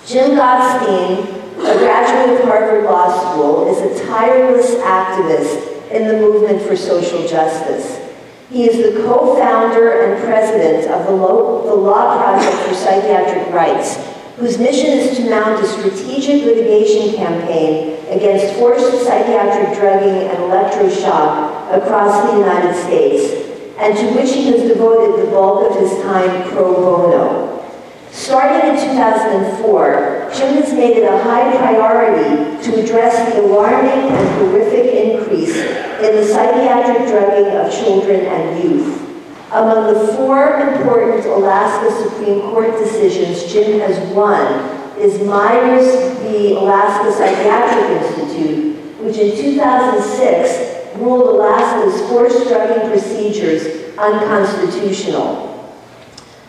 Jim Gottstein, a graduate of Harvard Law School, is a tireless activist in the movement for social justice. He is the co-founder and president of the Law Project for Psychiatric Rights, whose mission is to mount a strategic litigation campaign against forced psychiatric drugging and electroshock across the United States, and to which he has devoted the bulk of his time pro bono. Starting in 2004, Jim has made it a high priority to address the alarming and horrific increase in the psychiatric drugging of children and youth. Among the 4 important Alaska Supreme Court decisions Jim has won is Myers v. Alaska Psychiatric Institute, which in 2006 ruled Alaska's forced drugging procedures unconstitutional.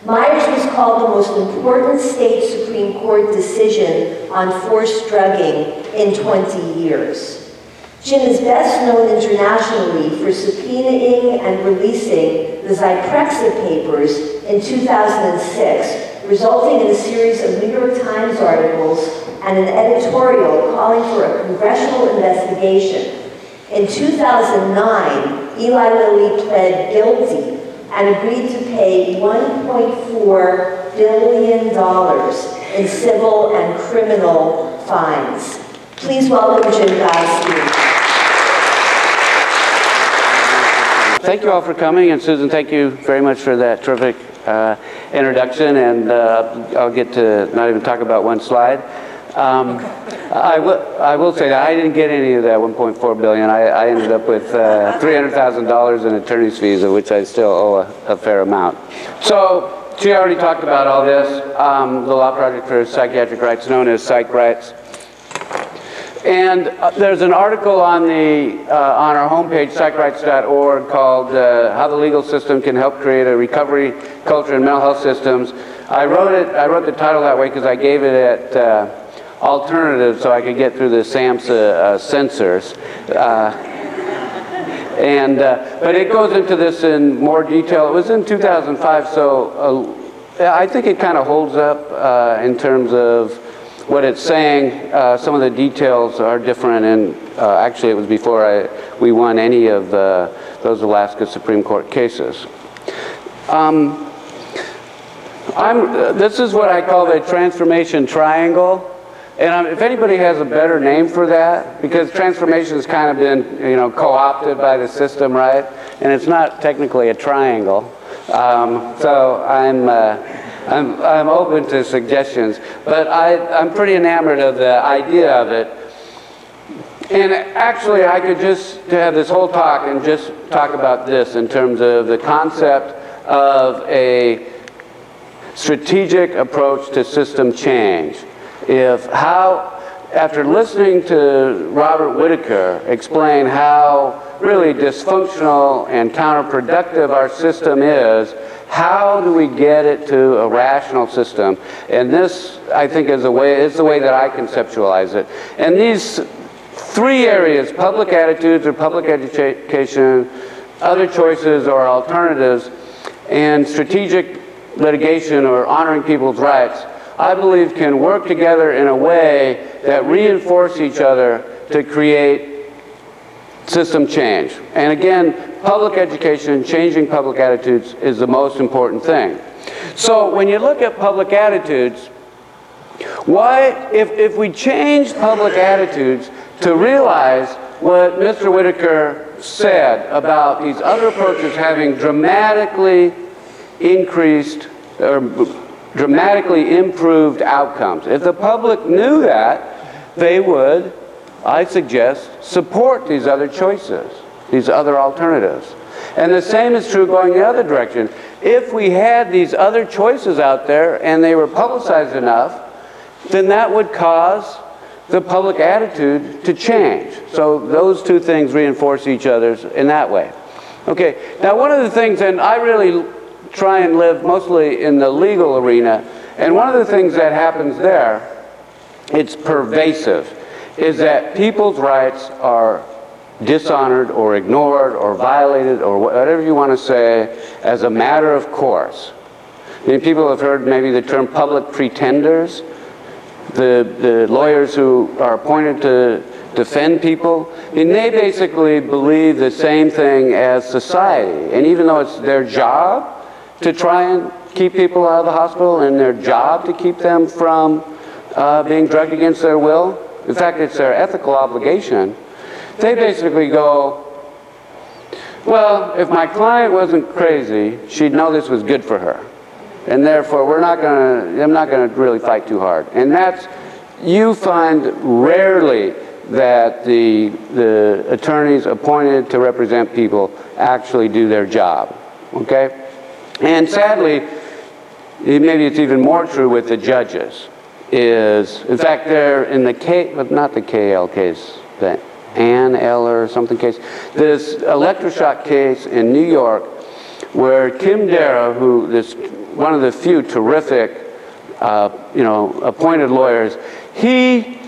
Myers was called the most important state Supreme Court decision on forced drugging in 20 years. Jim is best known internationally for subpoenaing and releasing the Zyprexa papers in 2006, resulting in a series of New York Times articles and an editorial calling for a congressional investigation. In 2009, Eli Lilly pled guilty and agreed to pay $1.4 billion in civil and criminal fines. Please welcome Jim Gottstein. Thank you all for coming, and Susan, thank you very much for that terrific introduction, and I'll get to not even talk about one slide. I will say that I didn't get any of that $1.4 billion. I ended up with $300,000 in attorney's fees, of which I still owe a fair amount. So she already talked about all this. The Law Project for Psychiatric Rights, known as PsychRights. And there's an article on our homepage, PsychRights.org, called How the Legal System Can Help Create a Recovery Culture in Mental Health Systems. I wrote the title that way because I gave it at alternatives so I could get through the SAMHSA censors. But it goes into this in more detail. It was in 2005, so I think it kind of holds up in terms of what it's saying. Some of the details are different, and actually it was before we won any of those Alaska Supreme Court cases. This is what I call the transformation triangle. And if anybody has a better name for that, because transformation has kind of been, co-opted by the system, right? And it's not technically a triangle. So I'm open to suggestions, but I'm pretty enamored of the idea of it. And actually, I could just have this whole talk and just talk about this in terms of the concept of a strategic approach to system change. After listening to Robert Whitaker explain how really dysfunctional and counterproductive our system is, how do we get it to a rational system? And this, I think, is the way that I conceptualize it. And these 3 areas, public attitudes or public education, other choices or alternatives, and strategic litigation or honoring people's rights, I believe can work together in a way that reinforce each other to create system change. And again, public education, changing public attitudes is the most important thing. So when you look at public attitudes, if we change public attitudes to realize what Mr. Whitaker said about these other approaches having dramatically increased or dramatically improved outcomes. If the public knew that, they would, I suggest, support these other choices, these other alternatives. And the same is true going the other direction. If we had these other choices out there and they were publicized enough, then that would cause the public attitude to change. So those 2 things reinforce each other in that way. Okay, now one of the things, and I really try and live mostly in the legal arena, and one of the things that happens there, it's pervasive, is that people's rights are dishonored or ignored or violated or whatever you want to say as a matter of course. I mean, people have heard maybe the term public pretenders. the lawyers who are appointed to defend people, I mean, they basically believe the same thing as society. And even though it's their job to try and keep people out of the hospital and their job to keep them from being drugged against their will, in fact, it's their ethical obligation, they basically go, well, if my client wasn't crazy, she'd know this was good for her. And therefore, I'm not going to really fight too hard. And that's, you find rarely that the attorneys appointed to represent people actually do their job, okay? And sadly, maybe it's even more true with the judges, is, in fact, they're in the not the KL case, the Ann L or something case, this electroshock case in New York where Kim Dara, who is one of the few terrific, appointed lawyers, he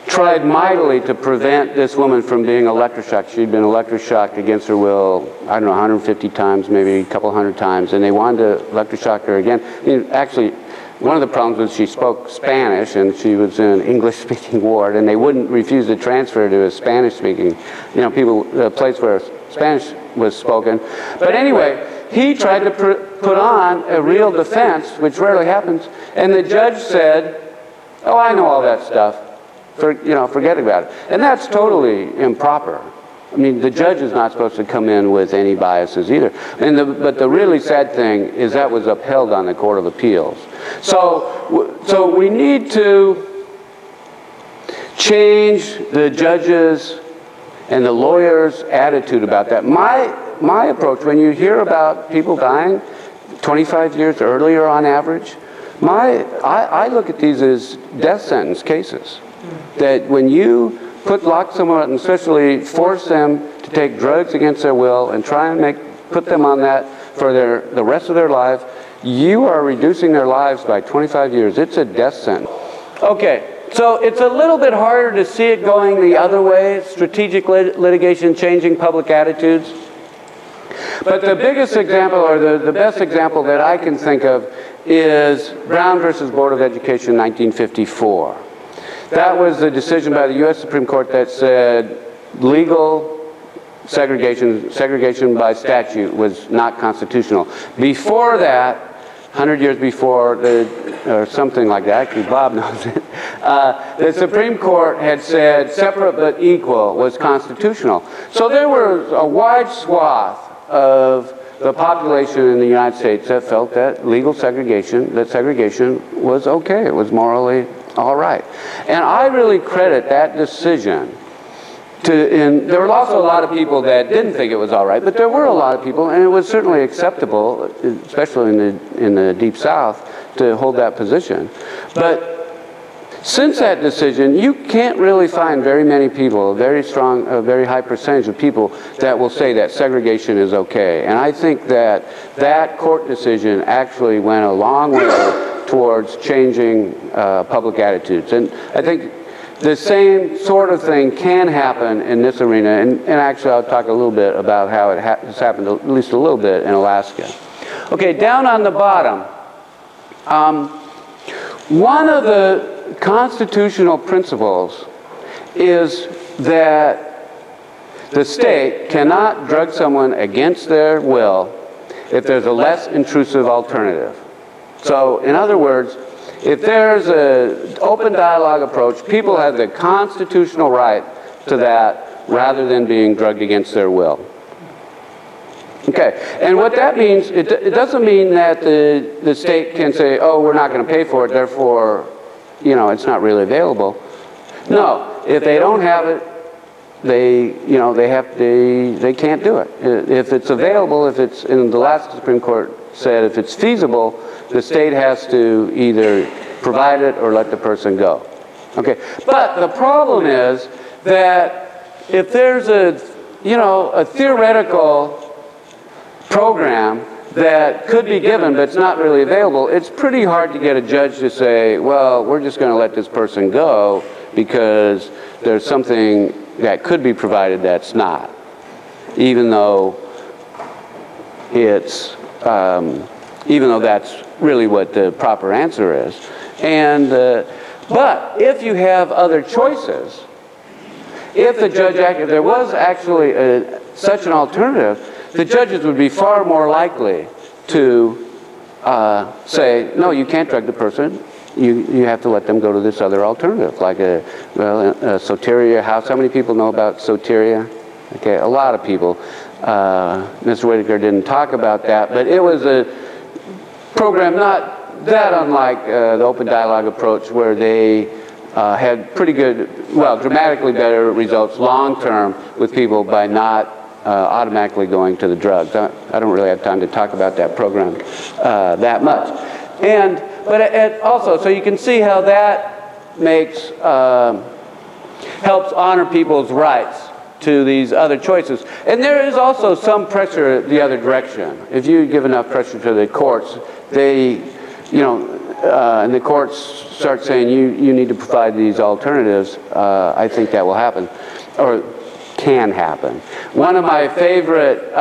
tried mightily to prevent this woman from being electroshocked. She'd been electroshocked against her will, I don't know, 150 times, maybe a couple hundred times, and they wanted to electroshock her again. I mean, actually, one of the problems was she spoke Spanish, and she was in an English-speaking ward, and they wouldn't refuse to transfer her to a Spanish-speaking, place where Spanish was spoken. But anyway, he tried to put on a real defense, which rarely happens, and the judge said, oh, I know all that stuff. Forget about it. And that's totally improper. I mean, the judge is not supposed to come in with any biases either. But the really sad thing is that was upheld on the Court of Appeals. So we need to change the judges and the lawyers' attitude about that. My approach, when you hear about people dying 25 years earlier on average, I look at these as death sentence cases. That when you lock someone up and especially force them to take drugs against their will and try and put them on that for the rest of their life, you are reducing their lives by 25 years. It's a death sentence. Okay, so it's a little bit harder to see it going the other way, strategic litigation changing public attitudes. But the biggest example, or the best example that I can think of, is Brown versus Board of Education, 1954. That was a decision by the U.S. Supreme Court that said legal segregation by statute was not constitutional. Before that, 100 years before, or something like that, actually Bob knows it, the Supreme Court had said separate but equal was constitutional. So there was a wide swath of the population in the United States that felt that segregation was okay. It was morally all right. And I really credit that decision and there were also a lot of people that didn't think it was all right, but there were a lot of people, and it was certainly acceptable, especially in the Deep South, to hold that position. But since that decision, you can't really find very many people, a very high percentage of people that will say that segregation is okay. And I think that that court decision actually went a long way towards changing public attitudes. And I think the same sort of thing can happen in this arena, and actually I'll talk a little bit about how it has happened at least a little bit in Alaska. Okay, down on the bottom, one of the constitutional principles is that the state cannot drug someone against their will if there's a less intrusive alternative. So, in other words, if there's an open dialogue approach, people have the constitutional right to that rather than being drugged against their will. Okay, and what that means, it doesn't mean that the state can say, oh, we're not going to pay for it, therefore, it's not really available. No, if they don't have it, they can't do it. If it's available, if it's in the last Supreme Court said, if it's feasible, the state has to either provide it or let the person go. Okay, but the problem is that if there's a theoretical program that could be given but it's not really available, it's pretty hard to get a judge to say, well, we're just going to let this person go because there's something that could be provided that's not, even though that's really what the proper answer is. And But if you have other choices, if there was actually such an alternative, the judges would be far more likely to say, no, you can't drug the person. You have to let them go to this other alternative, like a soteria house. How many people know about soteria? Okay, a lot of people. Mr. Whitaker didn't talk about that, but it was a program not that unlike the open dialogue approach, where they had pretty good, well, dramatically better results long-term with people by not automatically going to the drugs. I don't really have time to talk about that program that much. But also, so you can see how that makes, helps honor people's rights to these other choices. And there is also some pressure the other direction. If you give enough pressure to the courts, they, and the courts start saying you need to provide these alternatives, I think that will happen, or can happen. One of my favorite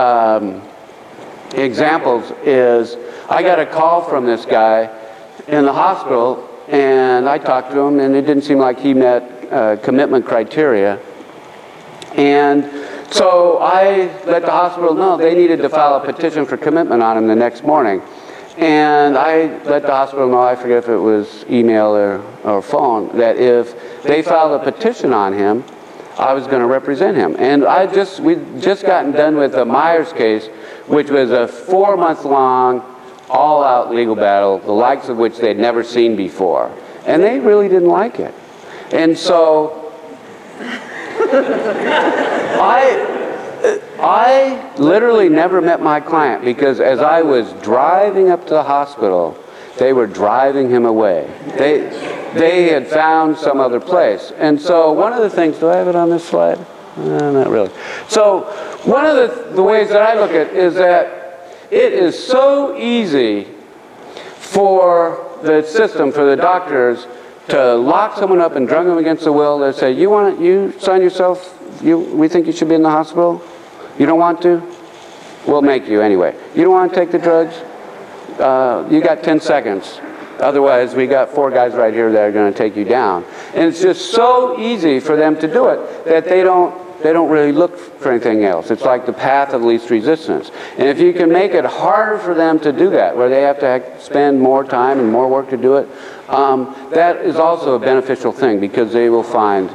examples is I got a call from this guy in the hospital, and I talked to him, and it didn't seem like he met commitment criteria. And so I let the hospital know they needed to file a petition for commitment on him the next morning. And I let the hospital know, I forget if it was email or phone, that if they filed a petition on him, I was going to represent him. And we'd just gotten done with the Myers case, which was a 4-month-long, all-out legal battle, the likes of which they'd never seen before. And they really didn't like it. And so I literally never met my client, because as I was driving up to the hospital, they were driving him away. They had found some other place. And so one of the things, do I have it on this slide? Not really. So one of the ways that I look at it is that it is so easy for the system, for the doctors, to lock someone up and drug them against the will. They say, you sign yourself, we think you should be in the hospital? You don't want to? We'll make you anyway. You don't want to take the drugs? You got 10 seconds. Otherwise, we got 4 guys right here that are going to take you down. And it's just so easy for them to do it that they don't really look for anything else. It's like the path of least resistance. And if you can make it harder for them to do that, where they have to spend more time and more work to do it, that is also a beneficial thing, because they will find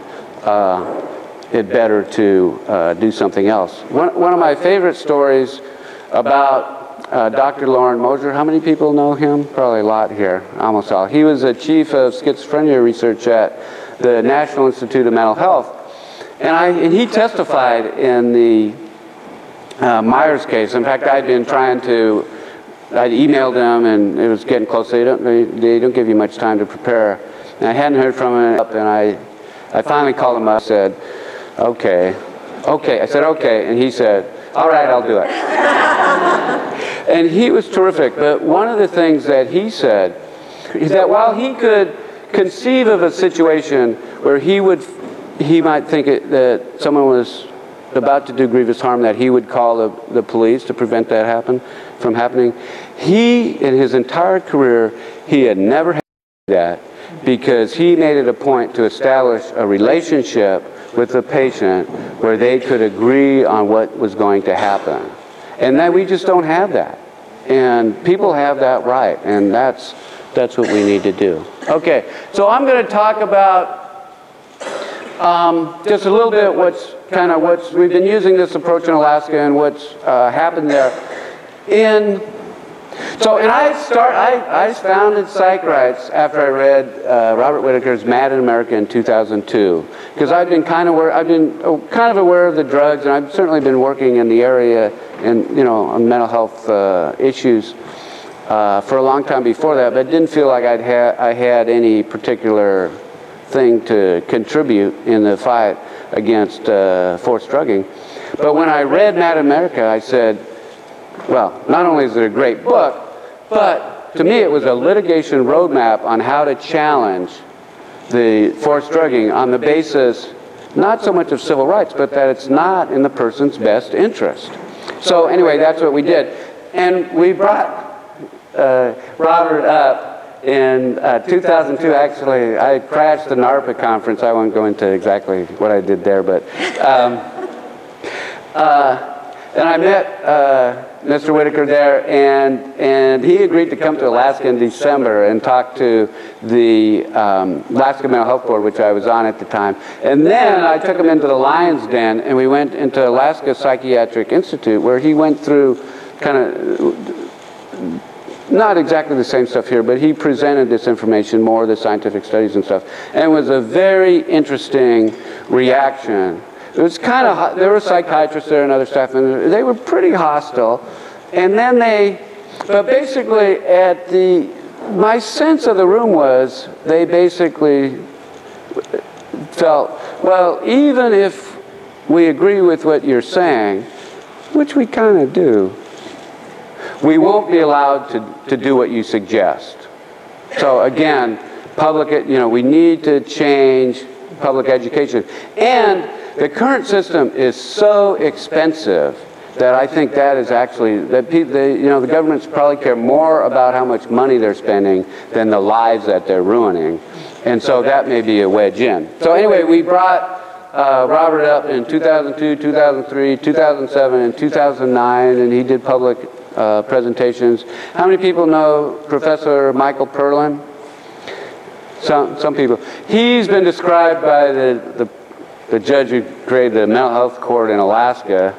it better to do something else. One of my favorite stories about Dr. Lauren Moser, how many people know him? Probably a lot here, almost all. He was the chief of schizophrenia research at the National Institute of Mental Health. And he testified in the Myers case. In fact, I'd emailed them, and it was getting close. They don't give you much time to prepare. And I hadn't heard from him, and I finally called him up and said, okay. I said, okay. And he said, all right, I'll do it. And he was terrific. But one of the things that he said is that while he could conceive of a situation where he might think that someone was about to do grievous harm, that he would call the police to prevent that from happening, in his entire career, he had never had that, because he made it a point to establish a relationship with the patient where they could agree on what was going to happen. And that we just don't have that. And people have that right, and that's what we need to do. Okay, so I'm going to talk about just a little bit we've been using this approach in Alaska and what's happened there. And I founded PsychRights after I read Robert Whitaker's Mad in America in 2002, because I've been kind of aware of the drugs, and I've certainly been working in the area on mental health issues for a long time before that, but didn't feel like I had any particular thing to contribute in the fight against forced drugging. But when I read Mad in America, I said, well, not only is it a great book, but to me it was a litigation roadmap on how to challenge the forced drugging on the basis not so much of civil rights, but that it's not in the person's best interest. So anyway, that's what we did. And we brought Robert up in 2002, actually, I crashed the NARPA conference. I won't go into exactly what I did there, but and I met Mr. Whitaker there, and he agreed to come to Alaska in December and talk to the Alaska Mental Health Board, which I was on at the time. And then I took him into the Lion's Den, and we went into Alaska Psychiatric Institute, where he went through kind of, not exactly the same stuff here, but he presented this information, more of the scientific studies and stuff. And it was a very interesting reaction. It was kind of, there were psychiatrists there and other staff, and they were pretty hostile. And then but basically my sense of the room was, they basically felt, well, even if we agree with what you're saying, which we kind of do, we won't be allowed to do what you suggest. So again, we need to change public education. And the current system is so expensive that I think that is actually, the governments probably care more about how much money they're spending than the lives that they're ruining. And so that may be a wedge in. So anyway, we brought Robert up in 2002, 2003, 2007, and 2009, and he did public presentations. How many people know Professor Michael Perlin? Some people. He's been described by the judge who created the mental health court in Alaska.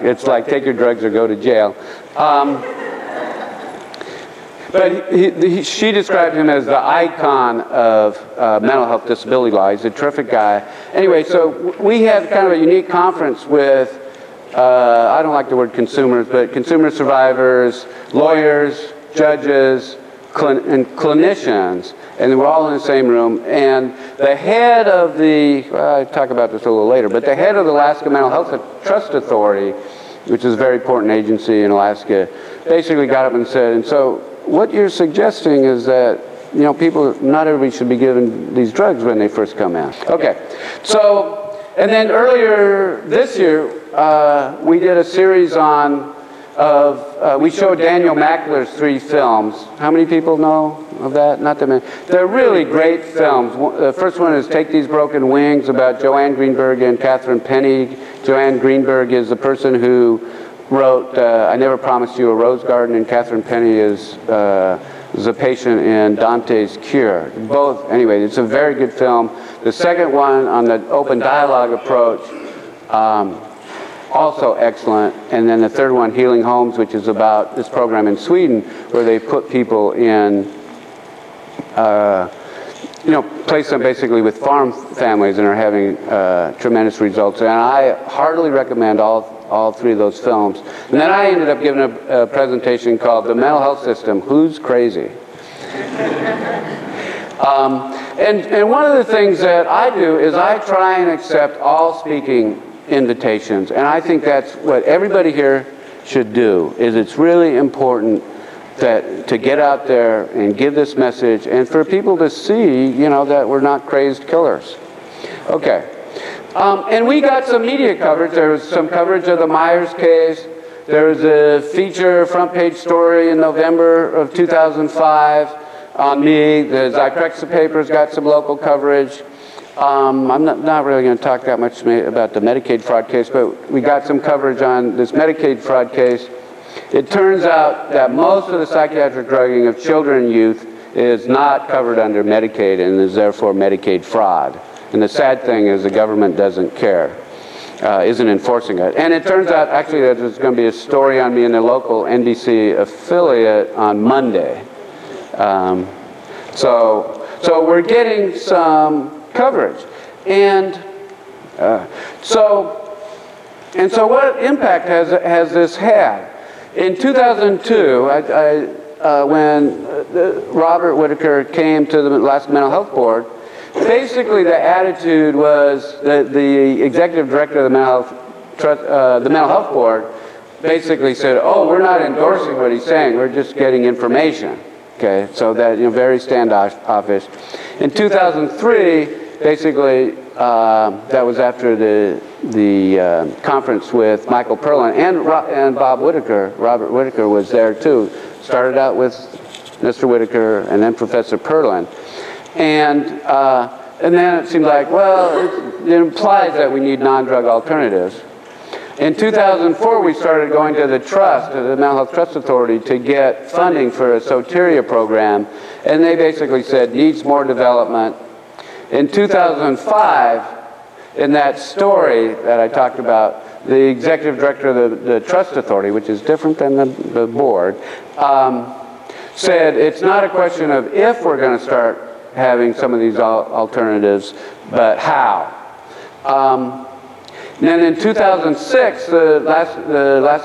It's like, take your drugs or go to jail. But she described him as the icon of mental health disability law. He's a terrific guy. Anyway, so we had kind of a unique conference with, I don't like the word consumers, but consumer survivors, lawyers, judges, and clinicians, and we're all in the same room. And the head of I'll talk about this a little later, but the head of the Alaska Mental Health Trust Authority, which is a very important agency in Alaska, basically got up and said, and so what you're suggesting is that, not everybody should be given these drugs when they first come in. Okay, so, and then earlier this year, we did a series we showed Daniel Mackler's 3 films. How many people know of that? Not that many. They're really great films. The first one is Take These Broken Wings, about Joanne Greenberg and Catherine Penny. Joanne Greenberg is the person who wrote I Never Promised You a Rose Garden, and Catherine Penny is a patient in Dante's Cure. Both, anyway, it's a very good film. The second one on the open dialogue approach, also excellent. And then the third one, Healing Homes, which is about this program in Sweden where they put people in, place them basically with farm families and are having tremendous results. And I heartily recommend all 3 of those films. And then I ended up giving a presentation called The Mental Health System, Who's Crazy? And one of the things that I do is I try and accept all speaking invitations, and I think that's what everybody here should do. It's really important to get out there and give this message, and for people to see, that we're not crazed killers. Okay, and we got some media coverage. There was some coverage of the Myers case. There was a feature front page story in November of 2005 on me. The Zyprexa papers got some local coverage. I'm not really going to talk that much about the Medicaid fraud case, but we got some coverage on this Medicaid fraud case. It turns out that most of the psychiatric drugging of children and youth is not covered under Medicaid and is therefore Medicaid fraud. And the sad thing is the government doesn't care, isn't enforcing it. And it turns out actually that there's going to be a story on me in the local NBC affiliate on Monday. So we're getting some coverage. And so what impact has this had? In 2002, when Robert Whitaker came to the Alaska Mental Health Board, basically the attitude was that the executive director of the Mental Health Board basically said, oh, we're not endorsing what he's saying, we're just getting information. Okay, so that, very standoffish. In 2003, basically, that was after the conference with Michael Perlin and Bob Whitaker. Robert Whitaker was there too. Started out with Mr. Whitaker and then Professor Perlin. And then it seemed like, well, it implies that we need non-drug alternatives. In 2004, we started going to the trust, to the Mental Health Trust Authority, to get funding for a Soteria program, and they basically said, needs more development. In 2005, in that story that I talked about, the executive director of the Trust Authority, which is different than the board, said it's not a question of if we're going to start having some of these alternatives, but how. And then in 2006, the last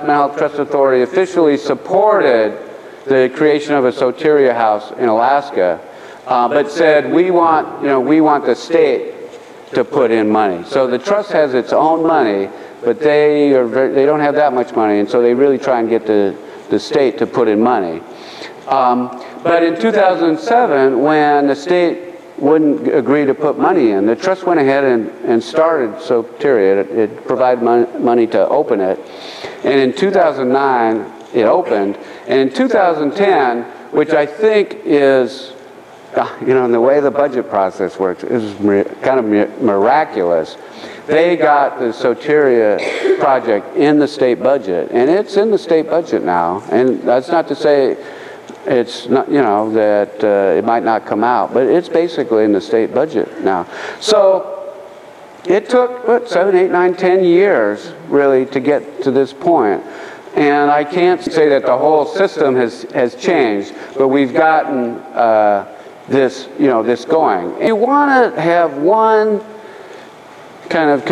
Mental Health Trust Authority officially supported the creation of a Soteria house in Alaska, but said we want the state to put in money. So the trust has its own money, but they don't have that much money, and so they really try and get the state to put in money. But in 2007, when the state wouldn't agree to put money in, the trust went ahead and started Soteria. It provided money to open it. And in 2009, it opened. And in 2010, which I think is, in the way the budget process works, is kind of miraculous. They got the Soteria project in the state budget. And it's in the state budget now. And that's not to say it's not, that it might not come out, but it's basically in the state budget now. So it took, what, 7, 8, 9, 10 years, really, to get to this point. And I can't say that the whole system has changed, but we've gotten this going. And you want to have one kind of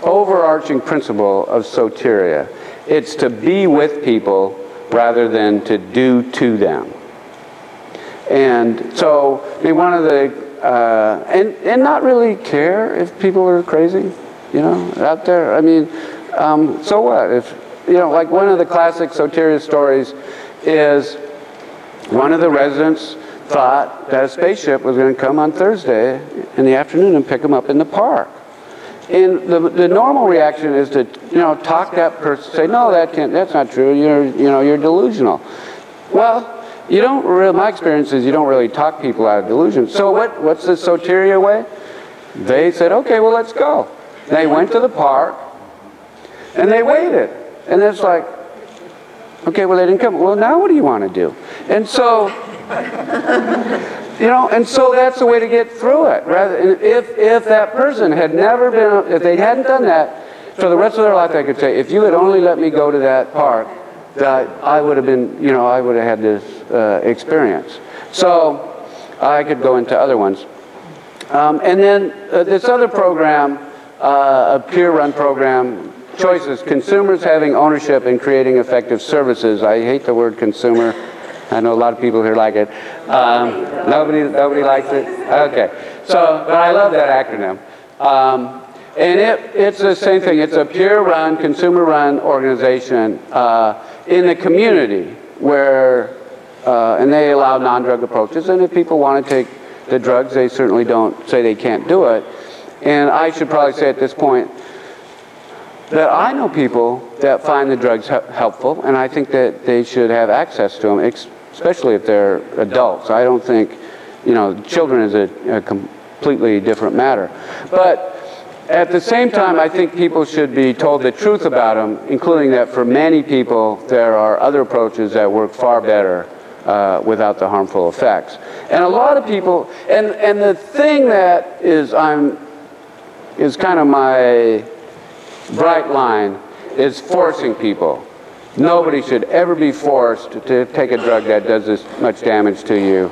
overarching principle of Soteria. It's to be with people rather than to do to them. And so, one of the, and not really care if people are crazy, out there. So what? If, like one of the classic Soteria stories is one of the residents thought that a spaceship was going to come on Thursday in the afternoon and pick them up in the park. And the normal reaction is to, talk that person, say, no, that's not true, you're delusional. Well, my experience is you don't really talk people out of delusion. So what's the Soteria way? They said, okay, well, let's go. They went to the park, and they waited. And it's like, okay, well, they didn't come. Well, now what do you want to do? And so, and so that's the way to get through it. If that person had never been, if they hadn't done that, for the rest of their life, they could say, if you had only let me go to that park, that I would have been, I would have had this experience. So I could go into other ones. And then this other program, a peer-run program, Choices, Consumers Having Ownership in Creating Effective Services. I hate the word consumer. I know a lot of people here like it. Nobody likes it? Okay. So, but I love that acronym. And it's the same thing. It's a peer-run, consumer-run organization in the community where, and they allow non-drug approaches. And if people want to take the drugs, they certainly don't say they can't do it. And I should probably say at this point that I know people that find the drugs helpful, and I think that they should have access to them, especially if they're adults. I don't think, children is a completely different matter. But at the same time, I think people should be told the truth about them, including that for many people, there are other approaches that work far better without the harmful effects. And a lot of people, and the thing that is kind of my bright line is forcing people. Nobody should ever be forced to take a drug that does this much damage to you.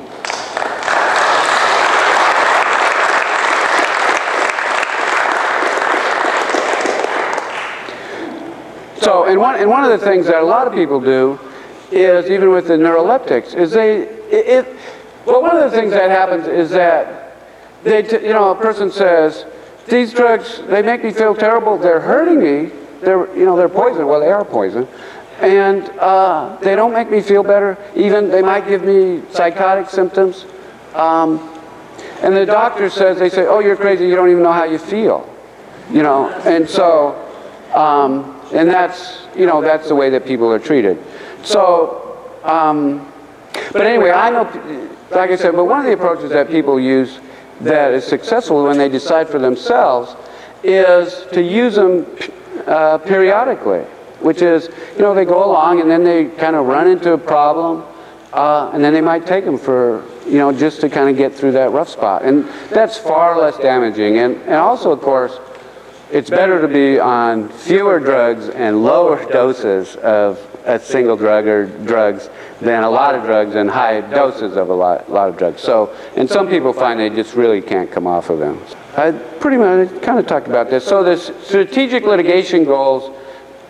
So, and one of the things that a lot of people do is, even with the neuroleptics, is one of the things that happens is that a person says, these drugs, they make me feel terrible, they're hurting me, they're poison. Well, they are poison. And they don't make me feel better. Even they might give me psychotic symptoms. And the doctor says, they say, oh, you're crazy, you don't even know how you feel. You know, and so, and that's, you know, that's the way that people are treated. So, but anyway, I know, like I said, but one of the approaches that people use that is successful when they decide for themselves is to use them periodically, which is, you know, they go along and then they kind of run into a problem, and then they might take them for, you know, just to kind of get through that rough spot. And that's far less damaging. And also, of course, it's better to be on fewer drugs and lower doses of a single drug or drugs than a lot of drugs and high doses of a lot of drugs. So, and some people find they just really can't come off of them. I pretty much kind of talked about this. So the strategic litigation goals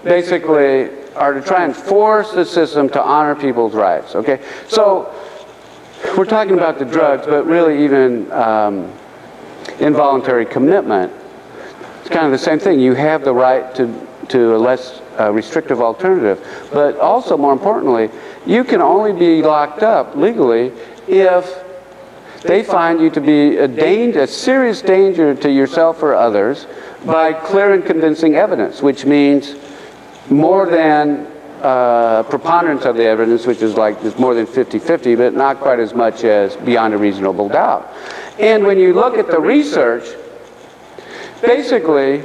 basically are to try and force the system to honor people's rights, okay? So we're talking about the drugs, but really even involuntary commitment, it's kind of the same thing. You have the right to a less restrictive alternative. But also, more importantly, you can only be locked up legally if they find you to be a serious danger to yourself or others by clear and convincing evidence, which means more than preponderance of the evidence, which is like just more than 50-50, but not quite as much as beyond a reasonable doubt. And when you look at the research, basically,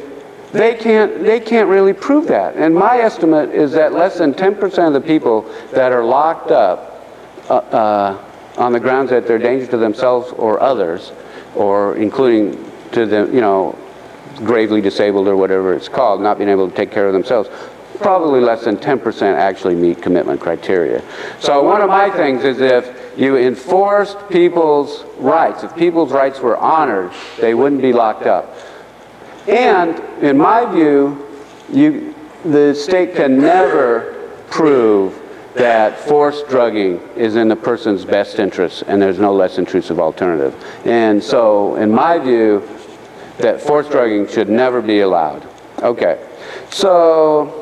they can't really prove that. And my estimate is that less than 10% of the people that are locked up on the grounds that they're a danger to themselves or others, or including to them, you know, gravely disabled or whatever it's called, not being able to take care of themselves, probably less than 10% actually meet commitment criteria. So one of my things is if you enforced people's rights, if people's rights were honored, they wouldn't be locked up. And in my view, the state can never prove that forced drugging is in the person's best interest and there's no less intrusive alternative. And so, in my view, that forced drugging should never be allowed. Okay, so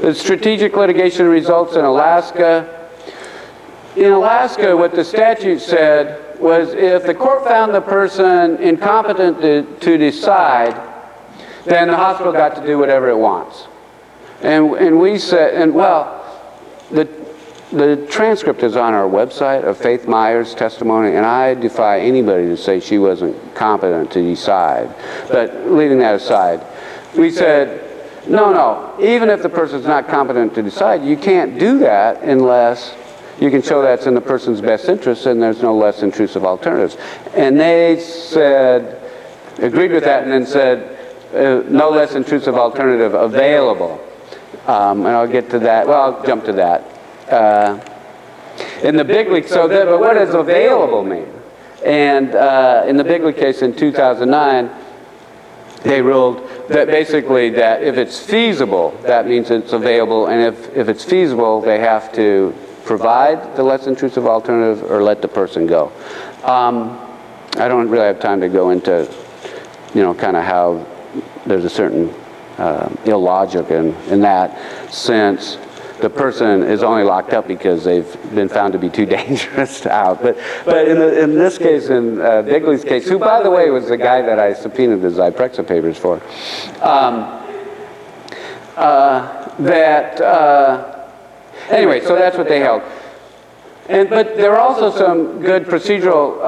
the strategic litigation results in Alaska. In Alaska, what the statute said was if the court found the person incompetent to decide, then the hospital got to do whatever it wants. And we said, and well, the transcript is on our website of Faith Meyer's testimony, and I defy anybody to say she wasn't competent to decide. But leaving that aside, we said, no, even if the person's not competent to decide, you can't do that unless you can show that's in the person's best interest and there's no less intrusive alternatives. And they said, agreed with that, and then said, no less intrusive alternative available. And I'll get to that. Well, I'll jump to that. In the Bigley, but what does available mean? And in the Bigley case in 2009, they ruled that basically that if it's feasible, that means it's available, and if it's feasible, they have to provide the less intrusive alternative or let the person go. I don't really have time to go into, you know, kind of how there's a certain illogic in that, since the person is only locked up because they've been found to be too dangerous out. But in this case, in Bigley's case, who, by the way, was the guy that I subpoenaed the Zyprexa papers for, anyway, so that's what they held. But there are also some good procedural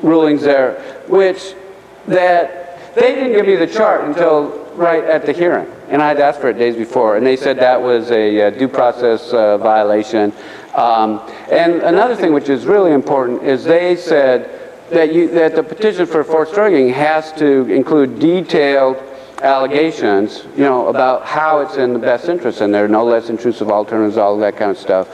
rulings there, which that they didn't give me the chart until right at the hearing, and I'd asked for it days before, and they said that was a due process violation. And another thing which is really important is they said that the petition for forced drugging has to include detailed allegations, you know, about how it's in the best interest, and there are no less intrusive alternatives, all of that kind of stuff.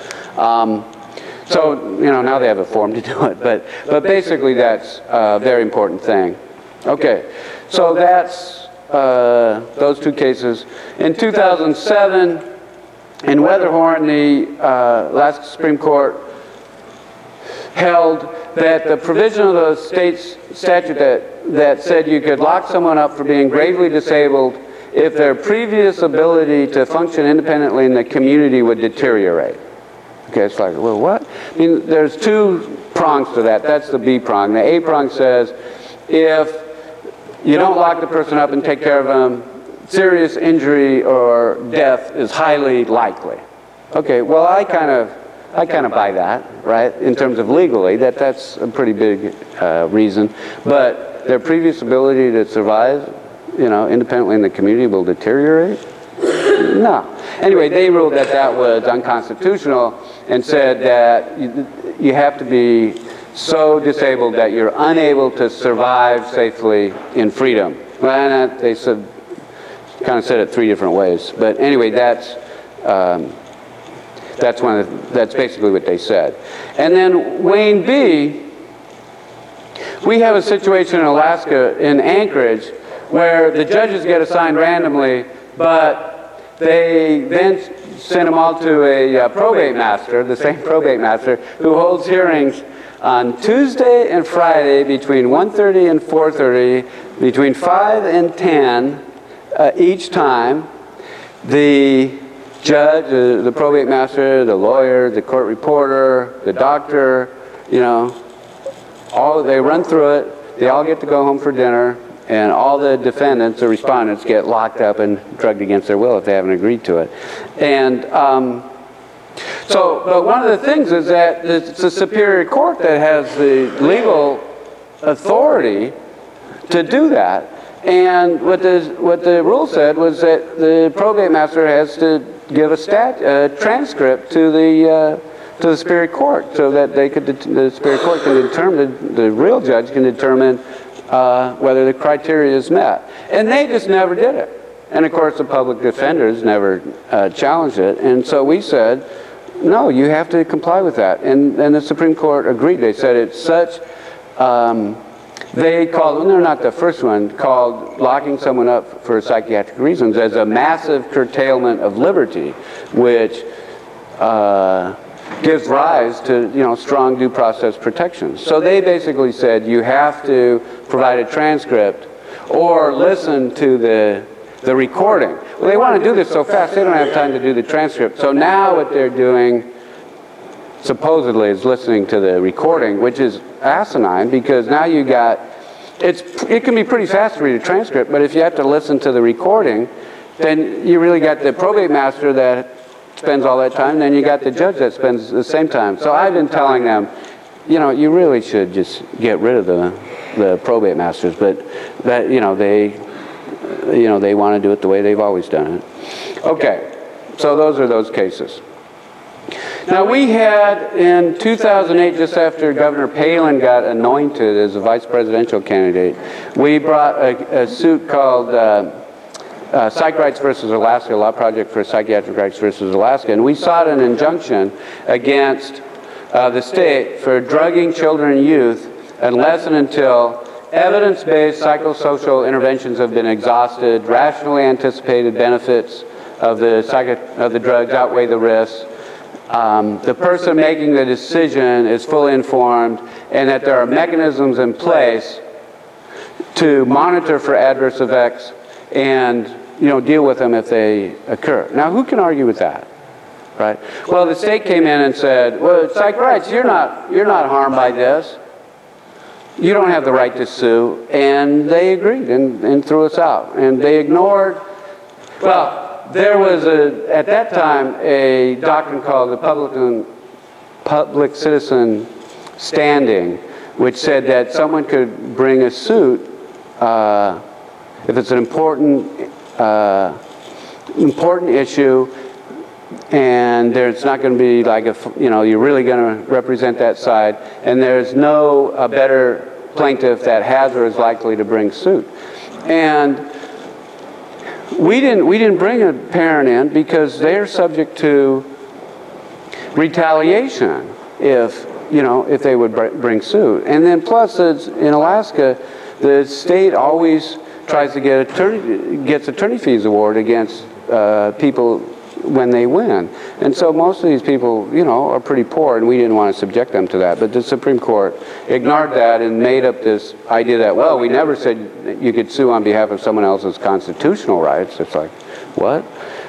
So, you know, now they have a form to do it, but basically that's a very important thing. Okay, so that's those two cases. In 2007, in Weatherhorn, the Alaska Supreme Court held that the provision of the state's statute that said you could lock someone up for being gravely disabled if their previous ability to function independently in the community would deteriorate. Okay, it's like, well, what? I mean, there's two prongs to that. That's the B prong. The A prong says if you don't lock the person up and take care of them, serious injury or death is highly likely. Okay, well, I kind of buy that, right? In terms of legally, that's a pretty big reason. But their previous ability to survive, independently in the community will deteriorate? No. Anyway, they ruled that that was unconstitutional and said that you have to be so disabled that you're unable to survive safely in freedom. Well, they said, kind of said it 3 different ways. But anyway, that's basically what they said. And then Wayne B, we have a situation in Alaska, in Anchorage, where the judges get assigned randomly, but they then send them all to a probate master, the same probate master, who holds hearings on Tuesday and Friday between 1:30 and 4:30, between 5 and 10 each time. The judge, the probate master, the lawyer, the court reporter, the doctor, they run through it. They all get to go home for dinner, and all the defendants or respondents get locked up and drugged against their will if they haven't agreed to it. And but one of the things is that it's the Superior Court that has the legal authority to do that. And what the rule said was that the probate master has to give a transcript to the Superior Court, so that the Superior Court can determine, the real judge can determine whether the criteria is met. And they just never did it. And of course the public defenders never challenged it. And so we said, no, you have to comply with that. And the Supreme Court agreed. They said it's such, they called, they're not the first one, called locking someone up for psychiatric reasons as a massive curtailment of liberty, which gives rise to strong due process protections. So they basically said you have to provide a transcript or listen to the recording. Well, they want to do this so fast they don't have time to do the transcript. So now what they're doing supposedly is listening to the recording, which is asinine, because now you got, it can be pretty fast to read a transcript, but if you have to listen to the recording, then you really got the probate master that spends all that time, and then you got the judge that spends the same time. So I've been telling them, you really should just get rid of the probate masters, but that, they want to do it the way they've always done it. Okay, so those are those cases. Now we had in 2008, just after Governor Palin got anointed as a vice presidential candidate, we brought a suit called PsychRights versus Alaska, Law Project for Psychiatric Rights versus Alaska, and we sought an injunction against the state for drugging children and youth unless and until evidence-based psychosocial interventions have been exhausted, rationally anticipated benefits of the drugs outweigh the risks, the person making the decision is fully informed, and that there are mechanisms in place to monitor for adverse effects and deal with them if they occur. Now, who can argue with that, right? Well, the state came in and said, well, PsychRights, you're not harmed by this. You don't have the right to sue. And they agreed and threw us out. And they ignored, well, there was at that time a doctrine called the public citizen standing, which said that someone could bring a suit if it's an important issue, and there's not going to be like you're really going to represent that side, and there's no better plaintiff that has or is likely to bring suit. And we didn't bring a parent in because they're subject to retaliation if they would bring suit. And then plus, in Alaska, the state always tries to gets attorney fees award against people when they win. And so most of these people, are pretty poor, and we didn't want to subject them to that. But the Supreme Court ignored that and made up this idea that, well, we never said you could sue on behalf of someone else's constitutional rights. It's like, what?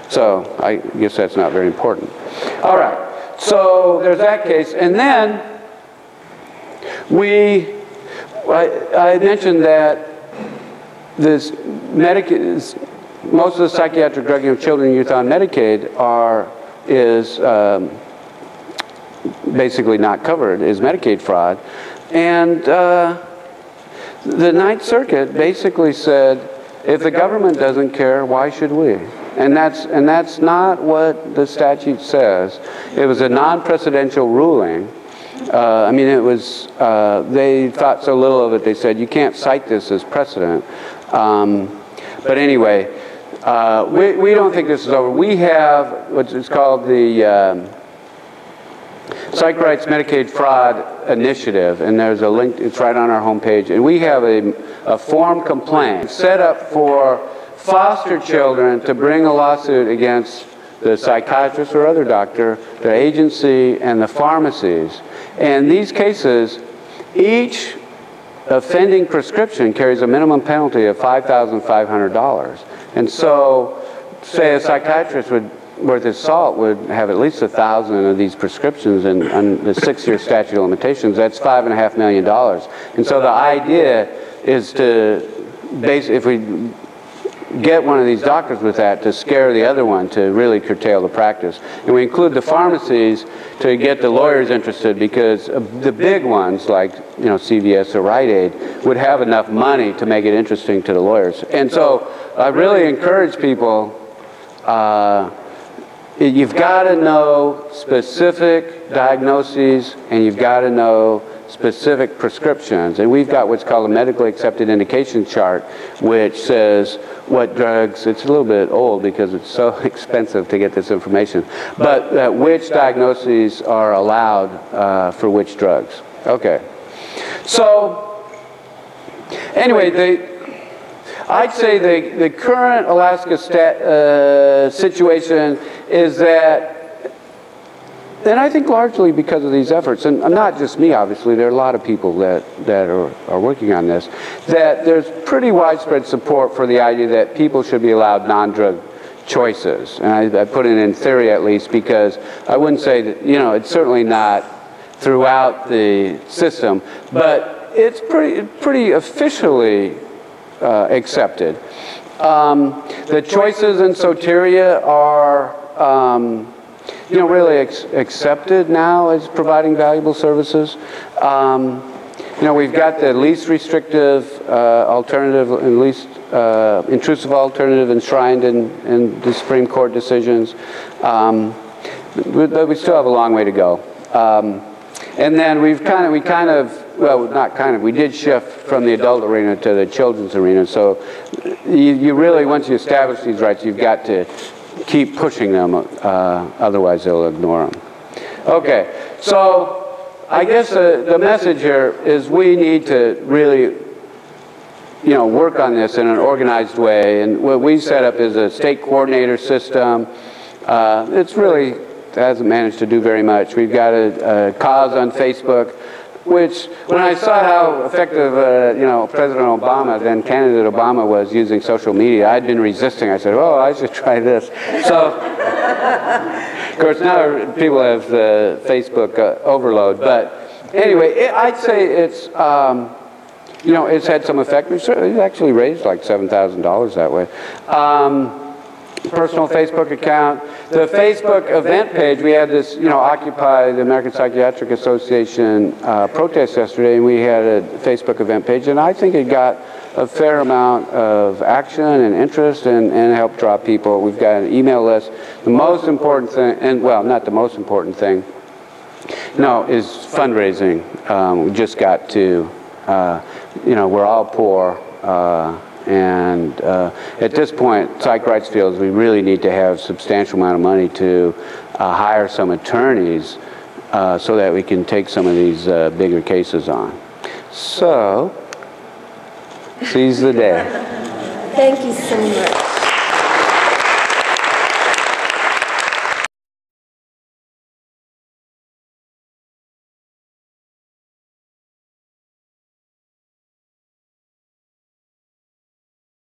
So I guess that's not very important. All right. So there's that case. And then I mentioned that this most of the psychiatric drugging of children and youth on Medicaid is basically not covered, is Medicaid fraud. And the Ninth Circuit basically said, if the government doesn't care, why should we? And that's not what the statute says. It was a non-precedential ruling. I mean, it was, they thought so little of it, they said, you can't cite this as precedent. But anyway, we don't think this is over. We have what's called the PsychRights Medicaid Fraud Initiative, and there's a link, it's right on our homepage, and we have a form complaint set up for foster children to bring a lawsuit against the psychiatrist or other doctor, the agency, and the pharmacies. And these cases, each offending prescription carries a minimum penalty of $5,500. And so, say a psychiatrist worth his salt would have at least 1,000 of these prescriptions and the 6-year statute of limitations. That's $5.5 million. And so the idea is to if we get one of these doctors with that, to scare the other one to really curtail the practice. And we include the pharmacies to get the lawyers interested, because the big ones like CVS or Rite Aid would have enough money to make it interesting to the lawyers. And so I really encourage people, you've got to know specific diagnoses and you've got to know specific prescriptions. And we've got what's called a medically accepted indication chart, which says what drugs, it's a little bit old because it's so expensive to get this information, but which diagnoses are allowed for which drugs. Okay. So, anyway, I'd say the current Alaska situation is that, and I think largely because of these efforts, and not just me obviously, there are a lot of people that are working on this, that there's pretty widespread support for the idea that people should be allowed non-drug choices. And I put it in theory at least, because I wouldn't say that, it's certainly not throughout the system, but it's pretty officially accepted. The choices in Soteria are really accepted now as providing valuable services. We've got the least restrictive alternative and least intrusive alternative enshrined in the Supreme Court decisions. But we still have a long way to go. And then we did shift from the adult arena to the children's arena. So you really, once you establish these rights, you've got to keep pushing them, otherwise they'll ignore them. Okay, so I guess the message here is we need to really, work on this in an organized way. And what we set up is a state coordinator system. It's really hasn't managed to do very much. We've got a cause on Facebook, which, when I saw how effective, President Obama, then candidate Obama, was using social media, I'd been resisting. I said, oh, I should try this. So, of course, now people have the Facebook overload. But anyway, I'd say it's, it's had some effect. It's actually raised like $7,000 that way. Personal Facebook account. The Facebook event page, we had this, Occupy the American Psychiatric Association protest yesterday, and we had a Facebook event page, and I think it got a fair amount of action and interest and helped draw people. We've got an email list. The most important thing, and well, not the most important thing, is fundraising. We just got to, we're all poor. And at this point, PsychRights feels we really need to have a substantial amount of money to hire some attorneys so that we can take some of these bigger cases on. So, seize the day. Thank you so much.